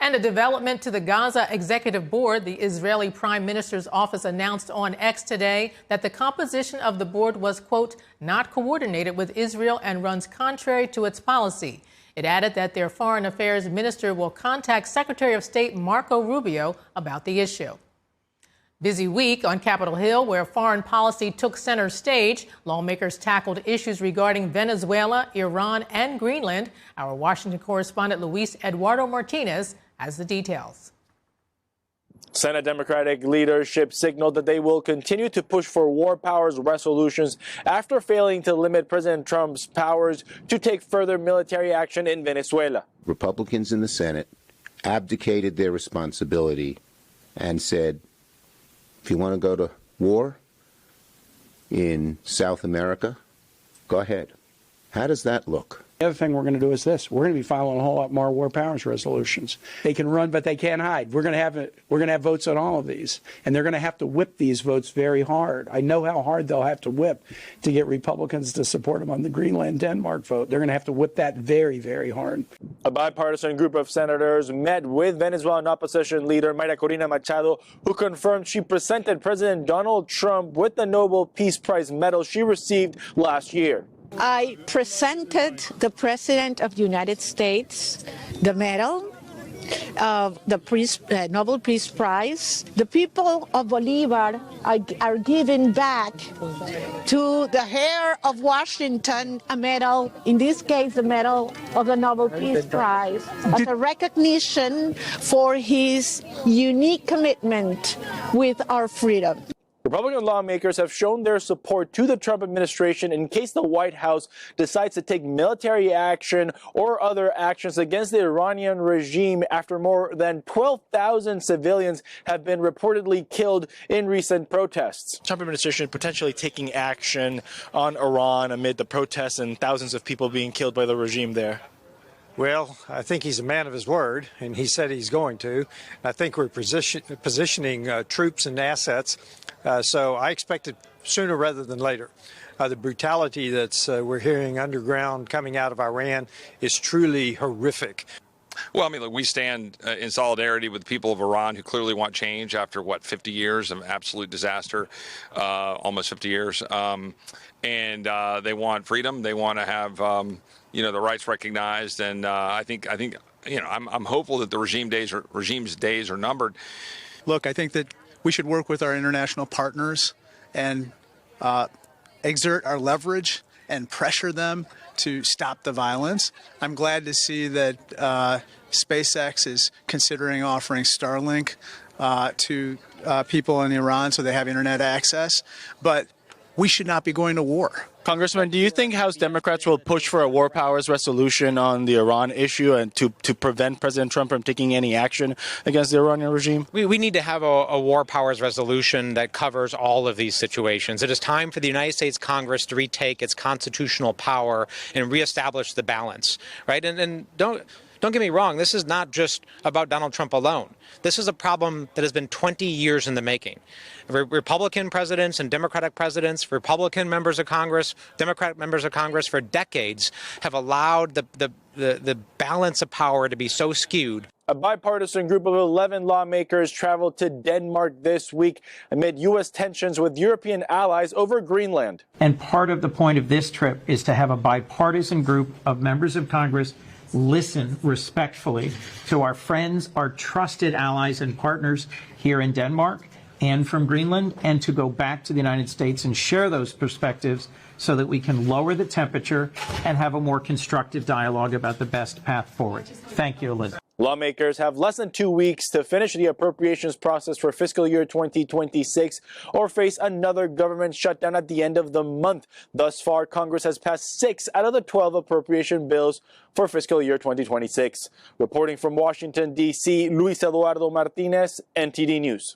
And a development to the Gaza Executive Board. The Israeli Prime Minister's office announced on X today that the composition of the board was, quote, not coordinated with Israel and runs contrary to its policy. It added that their foreign affairs minister will contact Secretary of State Marco Rubio about the issue. Busy week on Capitol Hill, where foreign policy took center stage. Lawmakers tackled issues regarding Venezuela, Iran, and Greenland. Our Washington correspondent Luis Eduardo Martinez has the details. Senate Democratic leadership signaled that they will continue to push for war powers resolutions after failing to limit President Trump's powers to take further military action in Venezuela. Republicans in the Senate abdicated their responsibility and said, if you want to go to war in South America, go ahead. How does that look? The other thing we're going to do is this. We're going to be filing a whole lot more war powers resolutions. They can run, but they can't hide. We're going to have votes on all of these, and they're going to have to whip these votes very hard. I know how hard they'll have to whip to get Republicans to support them on the Greenland, Denmark vote. They're going to have to whip that very, very hard. A bipartisan group of senators met with Venezuelan opposition leader Mayra Corina Machado, who confirmed she presented President Donald Trump with the Nobel Peace Prize medal she received last year. I presented the President of the United States the medal of the Nobel Peace Prize. The people of Bolivar are giving back to the heir of Washington a medal, in this case the medal of the Nobel Peace Prize, as a recognition for his unique commitment with our freedom. Republican lawmakers have shown their support to the Trump administration in case the White House decides to take military action or other actions against the Iranian regime after more than 12,000 civilians have been reportedly killed in recent protests. Trump administration potentially taking action on Iran amid the protests and thousands of people being killed by the regime there. Well, I think he's a man of his word, and he said he's going to. I think we're positioning troops and assets, so I expect it sooner rather than later. The brutality that's we're hearing underground coming out of Iran is truly horrific. Well, I mean, look, we stand in solidarity with the people of Iran who clearly want change after, 50 years of absolute disaster, almost 50 years. And they want freedom. They want to have, the rights recognized. And I think, I'm hopeful that the regime's days are numbered. Look, I think that we should work with our international partners and exert our leverage and pressure them to stop the violence. I'm glad to see that SpaceX is considering offering Starlink to people in Iran so they have internet access. But we should not be going to war. Congressman, do you think House Democrats will push for a war powers resolution on the Iran issue and to prevent President Trump from taking any action against the Iranian regime? We need to have a war powers resolution that covers all of these situations. It is time for the United States Congress to retake its constitutional power and reestablish the balance, right? And don't get me wrong, this is not just about Donald Trump alone. This is a problem that has been 20 years in the making. Republican presidents and Democratic presidents, Republican members of Congress, Democratic members of Congress for decades have allowed the balance of power to be so skewed. A bipartisan group of 11 lawmakers traveled to Denmark this week amid U.S. tensions with European allies over Greenland. And part of the point of this trip is to have a bipartisan group of members of Congress listen respectfully to our friends, our trusted allies and partners here in Denmark and from Greenland, and to go back to the United States and share those perspectives so that we can lower the temperature and have a more constructive dialogue about the best path forward. Thank you, Elizabeth. Lawmakers have less than 2 weeks to finish the appropriations process for fiscal year 2026 or face another government shutdown at the end of the month. Thus far, Congress has passed 6 out of the 12 appropriation bills for fiscal year 2026. Reporting from Washington, D.C., Luis Eduardo Martinez, NTD News.